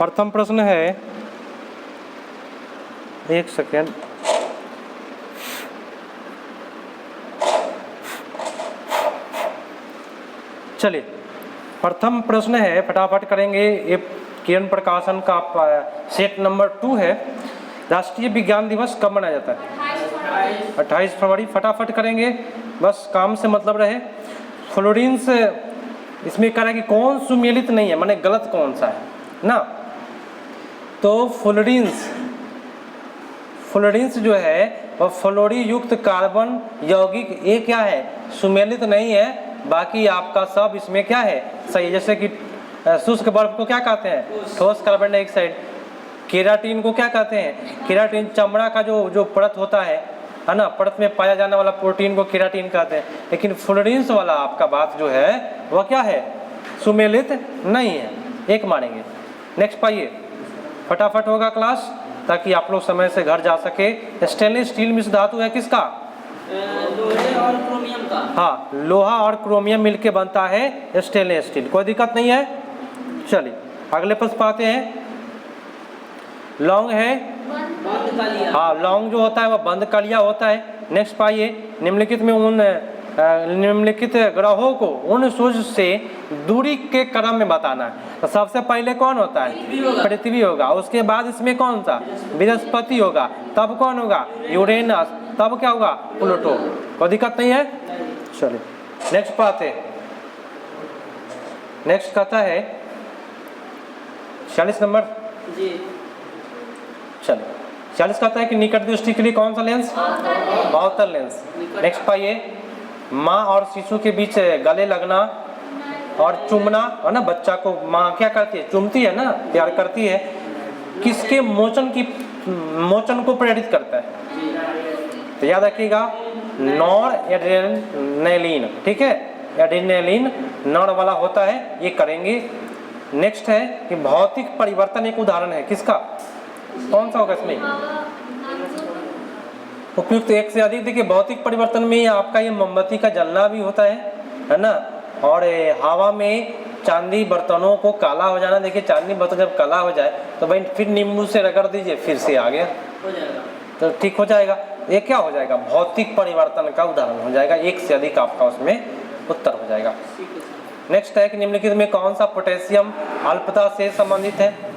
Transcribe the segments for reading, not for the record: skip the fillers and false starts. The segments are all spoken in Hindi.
प्रथम प्रश्न है, एक सेकेंड, चलिए प्रथम प्रश्न है, फटाफट करेंगे। ये किरण प्रकाशन का सेट नंबर 2 है। राष्ट्रीय विज्ञान दिवस कब मनाया जाता है? 28 फरवरी। फटाफट करेंगे, बस काम से मतलब रहे। फ्लोरेंस, इसमें कह रहा है कि कौन सुमेलित नहीं है, माने गलत कौन सा है ना। तो फ्लोरेंस जो है वह फ्लोरी युक्त कार्बन यौगिक, ये क्या है, सुमेलित नहीं है। बाकी आपका सब इसमें क्या है, सही। जैसे कि शुष्क बर्फ को क्या कहते हैं, ठोस कार्बन डाइऑक्साइड। केराटिन को क्या कहते हैं, केराटिन चमड़ा का जो परत होता है ना, परत में पाया जाने वाला प्रोटीन को केराटिन कहते हैं। लेकिन फ्लोरेंस वाला आपका बात जो है वह क्या है, सुमेलित नहीं है, एक मानेंगे। नेक्स्ट पाइए, फटाफट होगा क्लास ताकि आप लोग समय से घर जा सके। स्टेनलेस स्टील मिश्र धातु है किसका, लोहे और क्रोमियम का। हाँ, लोहा और क्रोमियम मिलके बनता है स्टेनलेस स्टील, कोई दिक्कत नहीं है। चलिए अगले प्रश्न पाते हैं। लौंग है, बंद कालिया। हाँ, लौंग जो होता है वह बंद कलिया होता है। नेक्स्ट पाइए, निम्नलिखित में उन निम्नलिखित ग्रहों को उन सूर्य से दूरी के क्रम में बताना है। तो सबसे पहले कौन होता है, पृथ्वी होगा। उसके बाद इसमें कौन सा, बृहस्पति होगा। तब कौन होगा, यूरेनस। तब क्या होगा, प्लूटो। कोई दिक्कत नहीं है। चलिए नेक्स्ट पाते, नेक्स्ट कहता है 46 नंबर जी। चलिए 40 कहता है कि निकट दृष्टि के लिए कौन सा लेंस, अवतल लेंस। नेक्स्ट पाइए, माँ और शिशु के बीच गले लगना और चूमना है ना, बच्चा को माँ क्या करती है, चूमती है ना, प्यार करती है। किसके मोचन को प्रेरित करता है, तो याद रखिएगा, नॉर एड्रेनालिन, ठीक है, एड्रेनालिन नॉर वाला होता है, ये करेंगे। नेक्स्ट है कि भौतिक परिवर्तन एक उदाहरण है किसका, कौन सा होगा इसमें, उपयुक्त एक से अधिक। देखिए भौतिक परिवर्तन में आपका ये मोमबत्ती का जलना भी होता है ना, और हवा में चांदी बर्तनों को काला हो जाना। देखिए चांदी बर्तन जब काला हो जाए तो भाई फिर नींबू से रगड़ दीजिए, फिर से आ गया, हो जाएगा, तो ठीक हो जाएगा। ये क्या हो जाएगा, भौतिक परिवर्तन का उदाहरण हो जाएगा। एक से अधिक आपका उसमें उत्तर हो जाएगा। नेक्स्ट है कि निम्नलिखित में कौन सा पोटेशियम अल्पता से संबंधित है।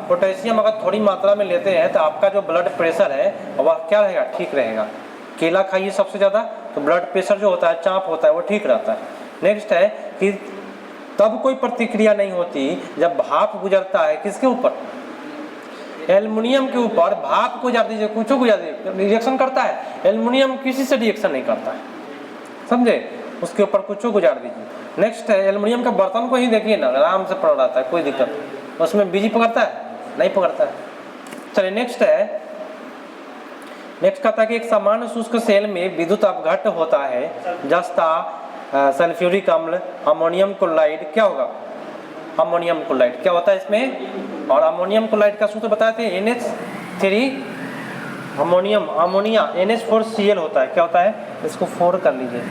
पोटेशियम अगर थोड़ी मात्रा में लेते हैं तो आपका जो ब्लड प्रेशर है वह क्या रहेगा, ठीक रहेगा। केला खाइए सबसे ज़्यादा, तो ब्लड प्रेशर जो होता है, चाप होता है, वो ठीक रहता है। नेक्स्ट है कि तब कोई प्रतिक्रिया नहीं होती जब भाप गुजरता है किसके ऊपर, एल्युमिनियम के ऊपर। भाप गुजार दीजिए, कुछ गुजार दीजिए, रिएक्शन करता है। एल्युमिनियम किसी से रिएक्शन नहीं करता है, समझे, उसके ऊपर कुछ गुजार दीजिए। नेक्स्ट है, एल्युमिनियम का बर्तन को ही देखिए ना, आराम से पड़ रहता है, कोई दिक्कत नहीं। उसमें बिजली पकड़ता है, नहीं पकड़ता है। चलिए नेक्स्ट है, नेक्स्ट कहता है कि एक सामान्य शुष्क सेल में विद्युत अपघट्ट होता है। जस्ता, सल्फ्यूरिक अम्ल, अमोनियम क्लोराइड, क्या होगा, अमोनियम क्लोराइड क्या होता है इसमें। और अमोनियम क्लोराइड का सूत्र बताए थे, NH3 अमोनिया NH4Cl होता है। क्या होता है, इसको 4 कर लीजिए,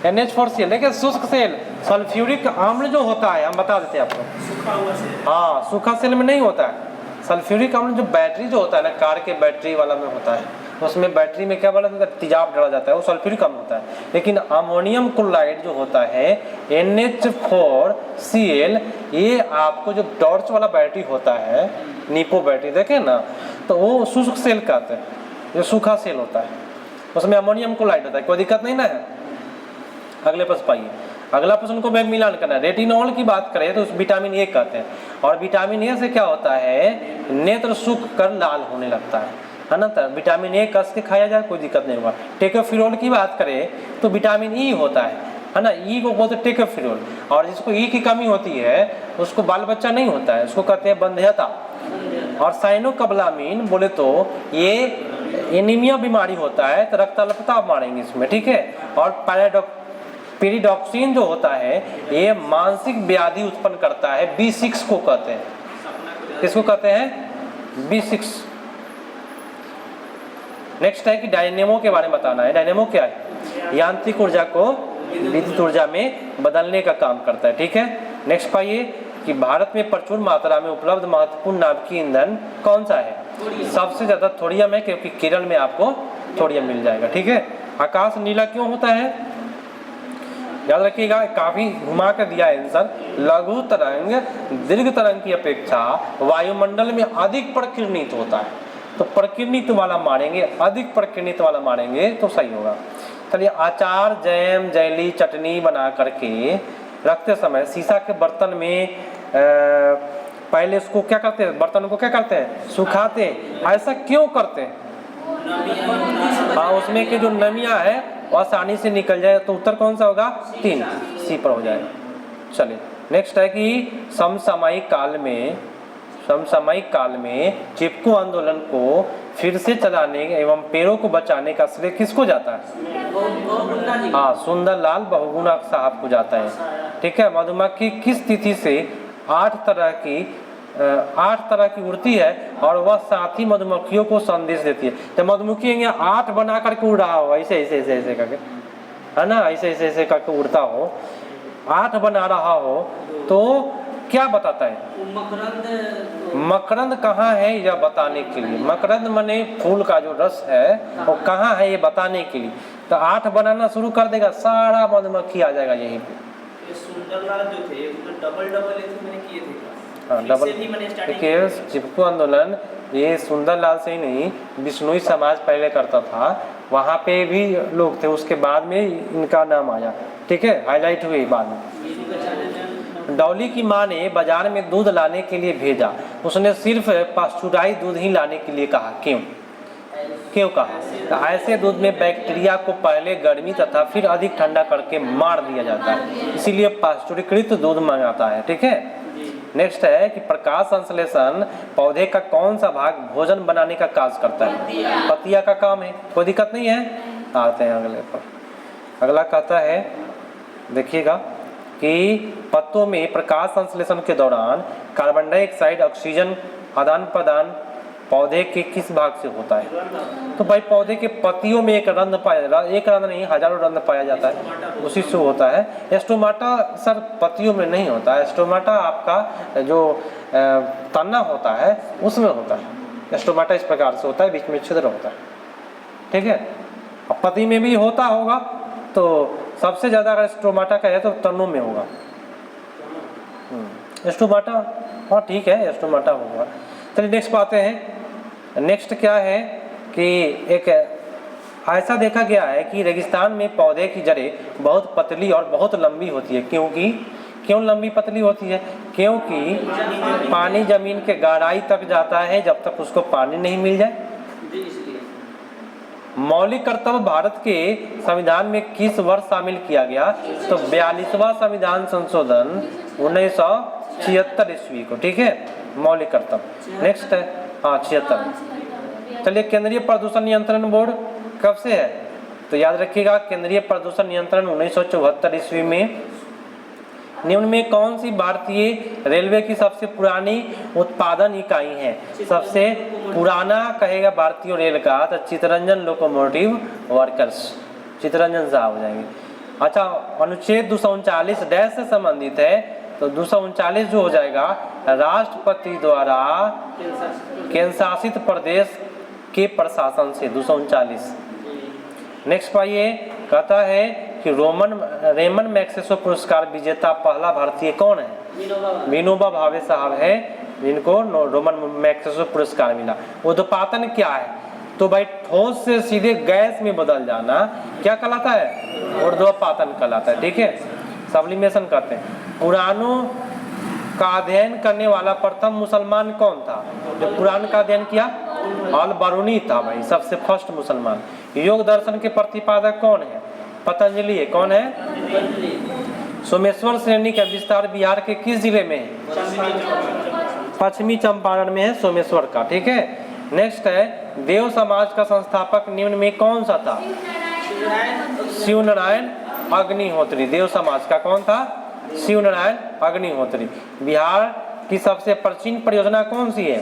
NH4Cl। देखिए शुष्क सेल, सल्फ्यूरिक अम्ल जो होता है, हम बता देते हैं आपको, हाँ, सूखा सेल में नहीं होता है। सल्फ्यूरिक अम्ल जो बैटरी जो होता है ना, कार के बैटरी वाला में होता है, उसमें बैटरी में क्या बोला जाता है, तेजाब डाला जाता है, वो सल्फ्यूरिक अम्ल होता है। लेकिन अमोनियम क्लोराइड जो होता है NH4Cl, ये आपको जो टॉर्च वाला बैटरी होता है, नीपो बैटरी देखे ना, तो वो शुष्क सेल कहते हैं, जो सूखा सेल होता है, उसमें अमोनियम क्लोराइड होता है। कोई दिक्कत नहीं ना है। अगले प्रश्न पाइए, अगला प्रश्न को मैं मिलान करना है। रेटिनॉल की बात करें तो उस विटामिन ए कहते हैं, और विटामिन ए से क्या होता है, नेत्र सूख कर लाल होने लगता है ना। तो विटामिन ए कस के खाया जाए, कोई दिक्कत नहीं होगा। टेकोफिरोल की बात करें तो विटामिन ई होता है ना, ई को बोलते हैं टेकोफिरोल। और जिसको ई की कमी होती है उसको बाल बच्चा नहीं होता है, उसको कहते हैं बंध्यता। और साइनोकबलामीन बोले तो ये एनीमिया बीमारी होता है, तो रक्त अल्पता मारेंगे इसमें, ठीक है। और पेरिडॉक्सिन जो होता है ये मानसिक व्याधि उत्पन्न करता है, B6 को कहते हैं। किसको कहते हैं, B6। नेक्स्ट है कि डायनेमो के बारे में बताना है। डायनेमो क्या है, यांत्रिक ऊर्जा को विद्युत ऊर्जा में बदलने का काम करता है, ठीक है। नेक्स्ट पाइए कि भारत में प्रचुर मात्रा में उपलब्ध महत्वपूर्ण नाभिकीय ईंधन कौन सा है? सबसे ज़्यादा थोरियम है, क्योंकि केरल में आपको थोरियम मिल जाएगा। ठीक है। आकाश नीला क्यों होता है? याद रखिएगा, काफी घुमा कर दिया है आंसर। लघु तरंग दीर्घ तरंग की अपेक्षा वायुमंडल में अधिक प्रकीर्णित होता है, तो प्रकीर्णित वाला मारेंगे, अधिक प्रकीर्णित वाला मारेंगे तो सही होगा। चलिए, अचार, जैम, जैली, चटनी बना करके रखते समय शीशा के बर्तन में पहले उसको क्या करते हैं, बर्तन को क्या करते हैं, सुखाते हैं। ऐसा क्यों करते हैं? हाँ, उसमें के जो नमियाँ है वो आसानी से निकल जाए। तो उत्तर कौन सा होगा? 3, सी पर हो जाएगा। चलिए, नेक्स्ट है कि समसामयिक काल में चिपको आंदोलन को फिर से चलाने एवं पेड़ों को बचाने का श्रेय किसको जाता है? हाँ, सुंदरलाल बहुगुणा साहब को जाता है। ठीक है। मधुमक्खी किस तिथि से 8 तरह की उड़ती है और वह साथी मधुमक्खियों को संदेश देती है? तो मधुमक्खी 8 बना करके उड़ रहा हो, ऐसे करके, है ना, ऐसे करके उड़ता हो, 8 बना रहा हो, तो क्या बताता है? मकरंद कहाँ है यह बताने के लिए। मकरंद माने फूल का जो रस है वो कहाँ है ये बताने के लिए। तो 8 बनाना शुरू कर देगा, सारा मधुमक्खी आ जाएगा यहीं पे। सुंदरलाल जो थे तो डबल मैंने किए थे। हाँ, डबल। देखिए, चिपको आंदोलन ये सुंदरलाल से ही नहीं, बिश्नोई समाज पहले करता था, वहाँ पे भी लोग थे, उसके बाद में इनका नाम आया। ठीक है, हाईलाइट हुई बाद में। डॉली की माँ ने बाजार में दूध लाने के लिए भेजा, उसने सिर्फ पास्चुराइज्ड दूध ही लाने के लिए कहा। क्यों कहा? तो ऐसे दूध में बैक्टीरिया को पहले गर्मी तथा फिर अधिक ठंडा करके मार दिया जाता है, इसीलिए पाश्चुरीकृत दूध मंगाता है। ठीक है। नेक्स्ट है कि प्रकाश संश्लेषण पौधे का कौन सा भाग भोजन बनाने का कार्य करता है? पतिया का काम है, कोई दिक्कत नहीं है। आते हैं अगले पर। अगला कहता है, देखिएगा कि पत्तों में प्रकाश संश्लेषण के दौरान कार्बन डाइऑक्साइड ऑक्सीजन आदान प्रदान पौधे के किस भाग से होता है? तो भाई, पौधे के पत्तियों में एक रंध्र पाया जाता है, एक रंध्र नहीं, हजारों रंध्र पाया जाता है, उसी से होता है। स्टोमाटा सर पत्तियों में नहीं होता है, स्टोमाटा आपका जो तना होता है उसमें होता है। स्टोमाटा इस प्रकार से होता है, बीच में छिद्र होता है। ठीक है। अब पत्ती में भी होता होगा, तो सबसे ज़्यादा अगर स्टोमाटा का है तो तनों में होगा स्टोमाटा। हाँ ठीक है, स्टोमाटा होगा। चलिए नेक्स्ट पे आते हैं। नेक्स्ट क्या है कि एक ऐसा देखा गया है कि रेगिस्तान में पौधे की जड़ें बहुत पतली और बहुत लंबी होती है। क्यों लंबी पतली होती है? क्योंकि पानी जमीन के गहराई तक जाता है जब तक उसको पानी नहीं मिल जाए। मौलिक कर्तव्य भारत के संविधान में किस वर्ष शामिल किया गया? तो 42वां संविधान संशोधन 1976 ईस्वी को। ठीक है, मौलिक कर्तव्य। नेक्स्ट है 76। चलिए, केंद्रीय प्रदूषण नियंत्रण बोर्ड कब से है? तो याद रखिएगा, केंद्रीय प्रदूषण नियंत्रण 1974 ईस्वी में। निम्न में कौन सी भारतीय रेलवे की सबसे पुरानी उत्पादन इकाई है? सबसे पुराना कहेगा भारतीय रेल का तो चित्तरंजन लोकोमोटिव वर्कर्स, चित्तरंजन साहब हो जाएंगे। अच्छा, अनुच्छेद 239 डैश से संबंधित है, तो 239 जो हो जाएगा राष्ट्रपति द्वारा केंद्र शासित प्रदेश के प्रशासन से 239। नेक्स्ट पाइए, कहता है कि रेमन मैग्सेसे पुरस्कार विजेता पहला भारतीय कौन है? विनोबा भावे साहब है, जिनको रोमन मैग्सेसे पुरस्कार मिला। उद्पातन क्या है? तो भाई, ठोस से सीधे गैस में बदल जाना क्या कहलाता है? ऊर्ध्वपातन कहलाता है। ठीक है, सब्लिमेशन कहते हैं। पुराणों का अध्ययन करने वाला प्रथम मुसलमान कौन था? जो पुराण का अध्ययन किया, अल बरूनी था भाई, सबसे फर्स्ट मुसलमान। योग दर्शन के प्रतिपादक कौन है? पतंजलि है। कौन है? सोमेश्वर श्रेणी का विस्तार बिहार के किस जिले में है? पश्चिमी चंपारण में है सोमेश्वर का। ठीक है। नेक्स्ट है, देव समाज का संस्थापक निम्न में कौन सा था? शिव नारायण अग्निहोत्री। देव समाज का कौन था? शिव नारायण अग्निहोत्री। बिहार की सबसे प्राचीन परियोजना कौन सी है?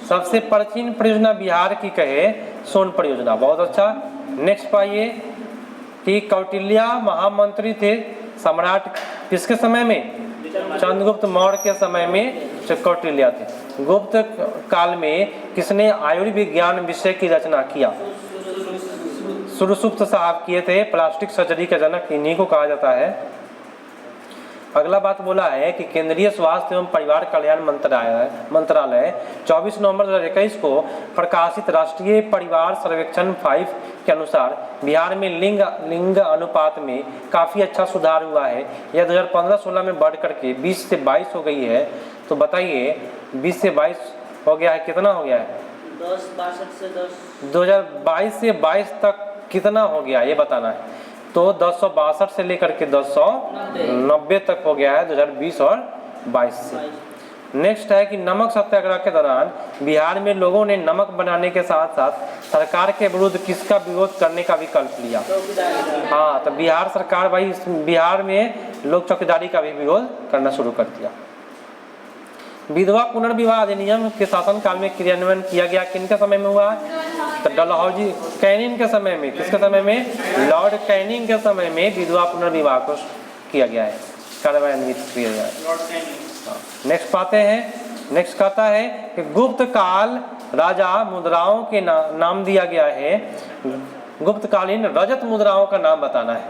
सबसे प्राचीन परियोजना बिहार की कहे सोन परियोजना। बहुत अच्छा। नेक्स्ट पाइए कि कौटिल्य महामंत्री थे सम्राट किसके समय में? चंद्रगुप्त मौर्य के समय में कौटिल्य थे। गुप्त काल में किसने आयुर्विज्ञान विषय की रचना किया? सुश्रुत साहब किए थे। प्लास्टिक सर्जरी का जनक इन्हीं को कहा जाता है। अगला बात बोला है कि केंद्रीय स्वास्थ्य एवं परिवार कल्याण मंत्रालय 24 नवंबर 2021 को प्रकाशित राष्ट्रीय परिवार सर्वेक्षण 5 के अनुसार बिहार में लिंग अनुपात में काफ़ी अच्छा सुधार हुआ है। यह 2015-16 में बढ़ करके 20 से 22 हो गई है। तो बताइए 20 से 22 हो गया है, कितना हो गया है? 2022 से 22 तक कितना हो गया ये बताना है। तो 1062 से लेकर के 1090 तक हो गया है 2020 और 22 से। नेक्स्ट है कि नमक सत्याग्रह के दौरान बिहार में लोगों ने नमक बनाने के साथ साथ सरकार के विरुद्ध किसका विरोध करने का विकल्प लिया? हाँ, तो बिहार सरकार भाई बिहार में लोग चौकीदारी का भी विरोध करना शुरू कर दिया। विधवा पुनर्विवाह अधिनियम के शासनकाल में क्रियान्वयन किया गया, किनके समय में हुआ? तो डलहौजी कैनिंग के समय में। किसके समय में? लॉर्ड कैनिंग के समय में विधवा पुनर्विवाह को किया गया है, कार्यान्वित किया गया है। नेक्स्ट पाते हैं। नेक्स्ट कहता है कि गुप्त काल राजा मुद्राओं के नाम दिया गया है। गुप्तकालीन रजत मुद्राओं का नाम बताना है।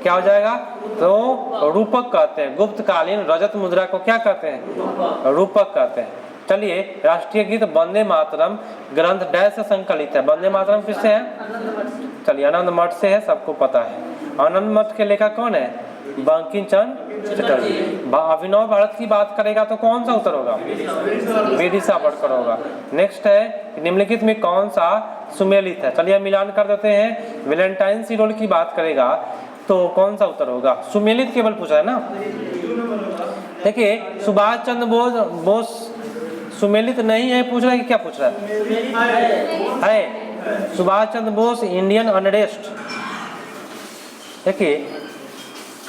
क्या हो जाएगा? तो रूपक कहते हैं। गुप्तकालीन रजत मुद्रा को क्या कहते हैं? रूपक कहते हैं। चलिए, राष्ट्रीय गीत वंदे मातरम ग्रंथ डैश से संकलित है। वंदे मातरम किससे है? चलिए, आनंद मठ से है, सबको पता है। आनंद मठ के लेखक कौन है? बंकिम चंद्र चटर्जी। अभिनव भारत की बात करेगा तो कौन सा उत्तर होगा? वीडी सावरकर होगा। नेक्स्ट है निम्नलिखित में कौन सा सुमेलित है? चलिए मिलान कर देते हैं। वैलेंटाइन सी रोल की बात करेगा तो कौन सा उत्तर होगा? सुमेलित केवल पूछा है ना। देखिए, सुभाष चंद्र बोस सुमेलित नहीं है पूछ रहा है कि क्या पूछ रहा है? Subhash Chandra Bose Indian unrest. देखिए,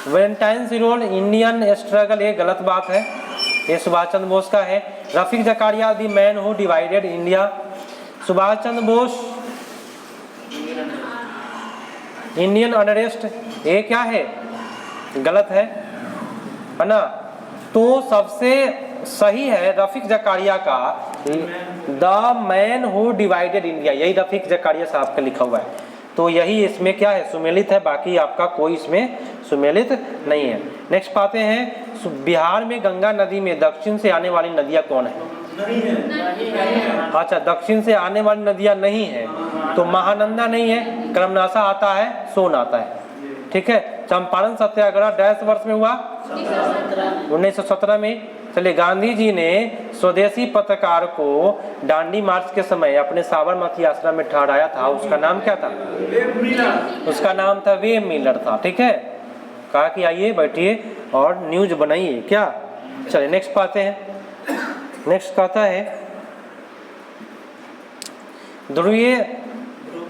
वैलेंटाइन सी रोल इंडियन स्ट्रगल, ये गलत बात है, ये सुभाष चंद्र बोस का है। Rafiq Zakaria the man who divided India. Subhash Chandra Bose Indian unrest, ये क्या है? गलत है ना। तो सबसे सही है रफीक जकारिया का the man who divided India, यही रफीक जकारिया साहब का लिखा हुआ है। तो यही इसमें क्या है? सुमेलित है, बाकी आपका कोई इसमें सुमेलित नहीं है। नेक्स्ट पाते हैं, बिहार में गंगा नदी में दक्षिण से आने वाली नदियां कौन है? अच्छा, दक्षिण से आने वाली नदियां नहीं है तो महानंदा नहीं है, कर्मनाशा आता है, सोन आता है। ठीक है। चंपारण सत्याग्रह डैश वर्ष में हुआ? 1917 में। चलिए, गांधी जी ने स्वदेशी पत्रकार को दांडी मार्च के समय अपने साबरमती आश्रम में ठहराया था, उसका नाम क्या था? उसका नाम था वेब मिलर था। ठीक है। कहा कि आइए बैठिए और न्यूज बनाइए क्या। चलिए नेक्स्ट पाते हैं। नेक्स्ट कहता है,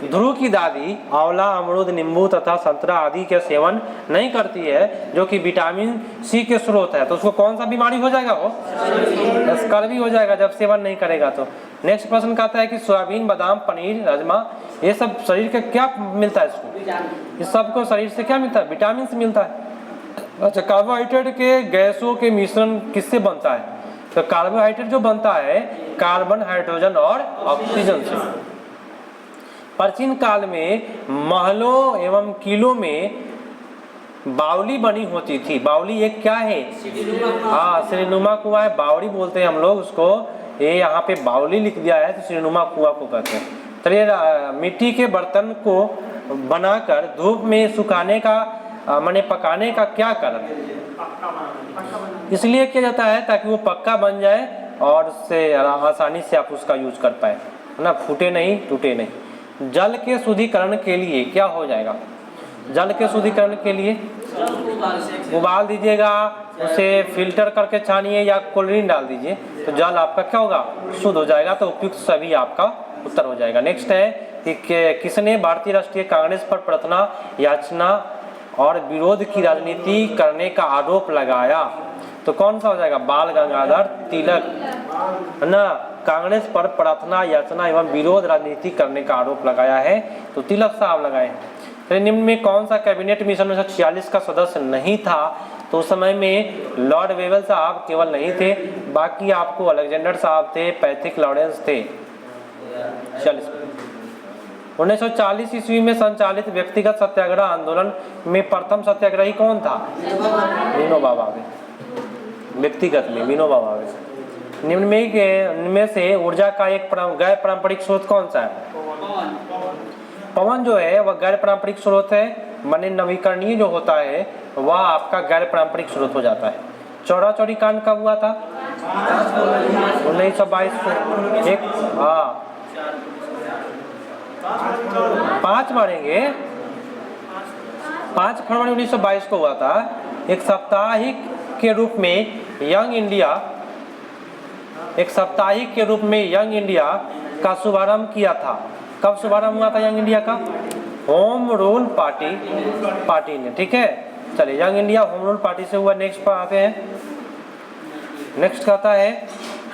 ध्रुव की दादी आंवला, अमरूद, नींबू तथा संतरा आदि के सेवन नहीं करती है, जो कि विटामिन सी के स्रोत है। तो उसको कौन सा बीमारी हो जाएगा? वो स्कर्वी हो जाएगा जब सेवन नहीं करेगा तो। नेक्स्ट प्रश्न कहता है कि सोयाबीन, बादाम, पनीर, राजमा, ये सब शरीर के क्या मिलता है? इसको इस सबको शरीर से क्या मिलता है? विटामिन से मिलता है। अच्छा, कार्बोहाइड्रेट के गैसों के मिश्रण किससे बनता है? तो कार्बोहाइड्रेट जो बनता है कार्बन, हाइड्रोजन और ऑक्सीजन से। प्राचीन काल में महलों एवं किलों में बावली बनी होती थी। बावली एक क्या है? हाँ, श्रीनुमा कुआं है, बावली बोलते हैं हम लोग उसको। ये यहाँ पे बावली लिख दिया है तो श्रीनुमा कुआं को कहते हैं। चलिए, मिट्टी के बर्तन को बनाकर धूप में सुखाने का माने पकाने का क्या कारण? इसलिए किया जाता है ताकि वो पक्का बन जाए और उससे आसानी से आप उसका यूज कर पाए, है ना, फूटे नहीं, टूटे नहीं। जल के शुद्धिकरण के लिए क्या हो जाएगा? जल के शुद्धिकरण के लिए उबाल दीजिएगा, उसे फिल्टर करके छानिए या क्लोरीन डाल दीजिए तो जल आपका क्या होगा? शुद्ध हो जाएगा। तो उपयुक्त सभी आपका उत्तर हो जाएगा। नेक्स्ट है कि किसने भारतीय राष्ट्रीय कांग्रेस पर प्रार्थना, याचना और विरोध की राजनीति करने का आरोप लगाया? तो कौन सा हो जाएगा? बाल गंगाधर तिलक, है ना। कांग्रेस पर प्रार्थना, याचना एवं विरोध राजनीति करने का आरोप लगाया है तो तिलक साहब लगाए हैं। तो निम्न में कौन सा कैबिनेट मिशन 1946 का सदस्य नहीं था? तो उस समय में लॉर्ड वेवल साहब केवल नहीं थे, बाकी आपको अलेक्जेंडर साहब थे, पैथिक लॉरेंस थे। 1940 ईस्वी में संचालित व्यक्तिगत सत्याग्रह आंदोलन में प्रथम सत्याग्रही कौन था? विनोबा भावे। व्यक्तिगत में विनोबा भावे। निम्न में से ऊर्जा का एक गैर पारंपरिक स्रोत कौन सा है? पवन जो है वह गैर पारंपरिक स्रोत है, माने नवीकरणीय जो होता है वह आपका गैर पारंपरिक स्रोत हो जाता है। चौरा चौरी कांड कब हुआ था? 1922 को। एक 5 मारेंगे, 5 फरवरी 1922 को हुआ था। एक साप्ताहिक के रूप में यंग इंडिया का शुभारंभ किया था। कब शुभारंभ हुआ था यंग इंडिया का? होम रूल पार्टी ने। ठीक है, चलिए young India home rule party से हुआ। नेक्स्ट पर आते हैं। नेक्स्ट कहता है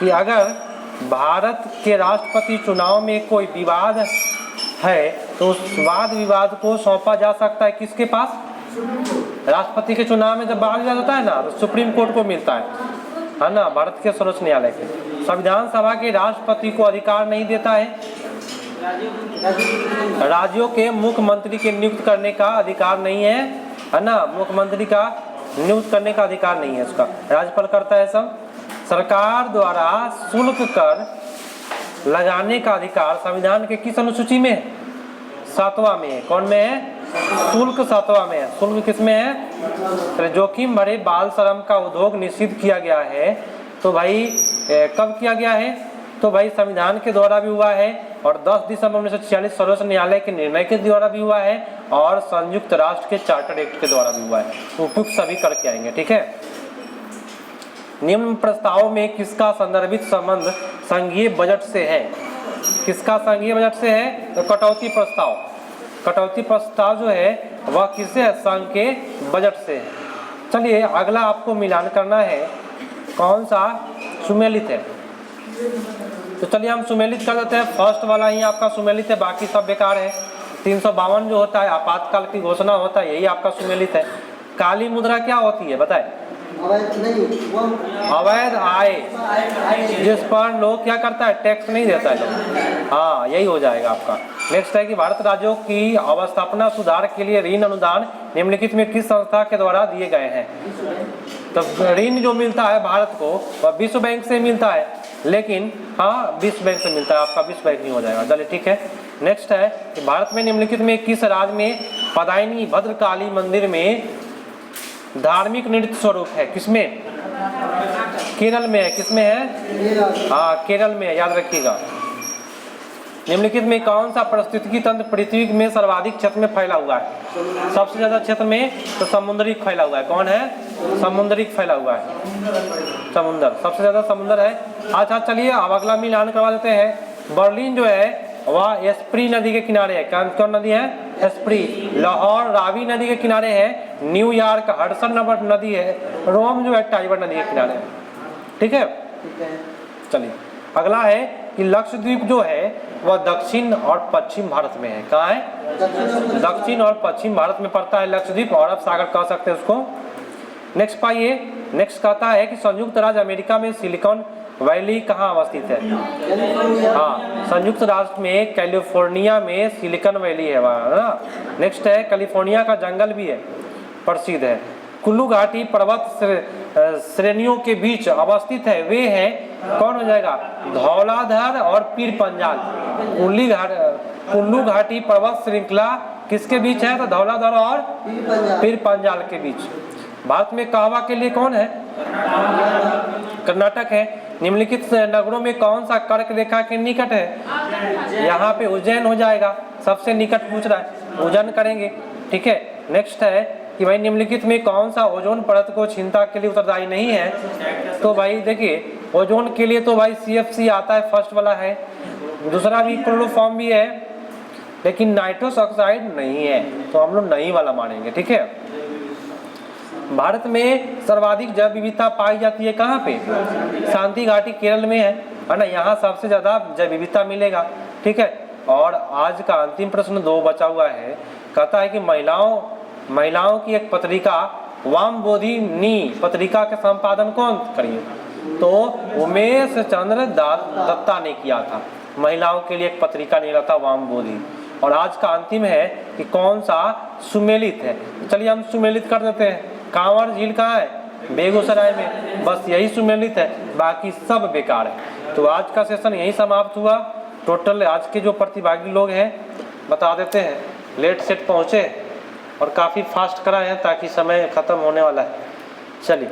कि अगर भारत के राष्ट्रपति चुनाव में कोई विवाद है तो उस वाद विवाद को सौंपा जा सकता है किसके पास? राष्ट्रपति के चुनाव में जब वाद विवाद होता है ना तो सुप्रीम कोर्ट को मिलता है ना, भारत के सर्वोच्च न्यायालय के। संविधान सभा के राष्ट्रपति को अधिकार नहीं देता है, राज्यों के मुख्यमंत्री के नियुक्त करने का अधिकार नहीं है ना, मुख्यमंत्री का नियुक्त करने का अधिकार नहीं है, उसका राज्यपाल करता है सब। सरकार द्वारा शुल्क कर लगाने का अधिकार संविधान के किस अनुसूची में है? 7वां में है। कौन में है? शुल्क 7वां में है। शुल्क किस में है? जोखिम भरे बाल श्रम का उद्योग निषिद्ध किया गया है। तो भाई कब किया गया है? तो भाई संविधान के द्वारा भी हुआ है और 10 दिसंबर 1946 सर्वोच्च न्यायालय के निर्णय के द्वारा भी हुआ है और संयुक्त राष्ट्र के चार्टर एक्ट के द्वारा भी हुआ है। उपयुक्त सभी करके आएंगे। ठीक है, निम्न प्रस्ताव में किसका संदर्भित संबंध संघीय बजट से है? किसका संघीय बजट से है? तो कटौती प्रस्ताव। कटौती प्रस्ताव जो है वह किससे है? संघ के बजट से है। चलिए अगला आपको मिलान करना है, कौन सा? सुमेलित है। तो चलिए हम सुमेलित कर देते हैं। फर्स्ट वाला ही आपका सुमेलित है, बाकी सब बेकार है। 352 जो होता है आपातकाल की घोषणा होता है, यही आपका सुमेलित है। काली मुद्रा क्या होती है बताए? अवैध आय, जिस पर लोग क्या करता है? टैक्स नहीं देता है। हाँ, यही हो जाएगा आपका। नेक्स्ट है कि भारत राज्यों की अवस्थापना सुधार के लिए ऋण अनुदान निम्नलिखित में किस संस्था के द्वारा दिए गए हैं? तो ऋण जो मिलता है भारत को वह विश्व बैंक से मिलता है, लेकिन हाँ विश्व बैंक से मिलता है, आपका विश्व बैंक नहीं हो जाएगा। चलिए ठीक है। नेक्स्ट है कि भारत में निम्नलिखित में किस राज्य में पदायनी भद्रकाली मंदिर में धार्मिक नृत्य स्वरूप है? किसमें? केरल में है। किसमें है? हाँ केरल में है, याद रखिएगा। निम्नलिखित में कौन सा पारिस्थितिकी तंत्र पृथ्वी में सर्वाधिक क्षेत्र में फैला हुआ है? सबसे ज्यादा क्षेत्र में तो समुद्रिक फैला हुआ है। कौन है? समुद्रिक फैला हुआ है, समुद्र, सबसे ज्यादा समुद्र है। अच्छा चलिए अब अगला मिलान करवा देते हैं। बर्लिन जो है वह एस्प्री नदी के किनारे है। कौन नदी है? एस्प्री। लाहौर रावी नदी के किनारे है। न्यूयॉर्क हडसन नदी है। रोम जो है टाइबर नदी के किनारे है। ठीक है, चलिए अगला है कि लक्षद्वीप जो है वह दक्षिण और पश्चिम भारत में है। कहाँ है? दक्षिण और पश्चिम भारत में पड़ता है लक्षद्वीप, और अरब सागर कह सकते हैं उसको। नेक्स्ट पाइए। नेक्स्ट कहता है कि संयुक्त राज्य अमेरिका में सिलिकॉन वैली कहाँ अवस्थित है? हाँ, संयुक्त राष्ट्र में कैलिफोर्निया में सिलिकॉन वैली है वहाँ ना। नेक्स्ट है कैलिफोर्निया का जंगल भी है, प्रसिद्ध है। कुल्लू घाटी पर्वत श्रेणियों के बीच अवस्थित है, वे हैं कौन हो जाएगा? धौलाधर और पीर पंजाल। कुल्लू घाटी पर्वत श्रृंखला किसके बीच है? तो धौलाधर और पीर पंजाल के बीच। भारत में कहवा के लिए कौन है? कर्नाटक है। निम्नलिखित नगरों में कौन सा कर्क रेखा के निकट है? यहाँ पे उज्जैन हो जाएगा, सबसे निकट पूछ रहा है, उज्जैन करेंगे। ठीक है। नेक्स्ट है कि भाई निम्नलिखित में कौन सा ओजोन परत को चिंता के लिए उत्तरदायी नहीं है? तो भाई देखिए ओजोन के लिए तो भाई CFC आता है, फर्स्ट वाला है। दूसरा भी क्लोरोफॉर्म भी है, लेकिन नाइट्रस ऑक्साइड नहीं है, तो हम लोग नहीं वाला मानेंगे। ठीक है। भारत में सर्वाधिक जैव विविधता पाई जाती है कहाँ पे? शांति घाटी केरल में है ना, यहाँ सबसे ज्यादा जैव विविधता मिलेगा। ठीक है। और आज का अंतिम प्रश्न 2 बचा हुआ है। कहता है कि महिलाओं की एक पत्रिका वामबोधिनी पत्रिका के संपादन कौन करिए, तो उमेश चंद्र दत्ता ने किया था। महिलाओं के लिए एक पत्रिका निकला था वामबोधि। और आज का अंतिम है कि कौन सा सुमेलित है। चलिए हम सुमेलित कर देते हैं। कांवर झील कहाँ है? बेगूसराय में। बस यही सुमेलित है, बाकी सब बेकार है। तो आज का सेशन यही समाप्त हुआ। टोटल आज के जो प्रतिभागी लोग हैं बता देते हैं, लेट सेट पहुँचे और काफ़ी फास्ट कराए हैं ताकि समय ख़त्म होने वाला है। चलिए।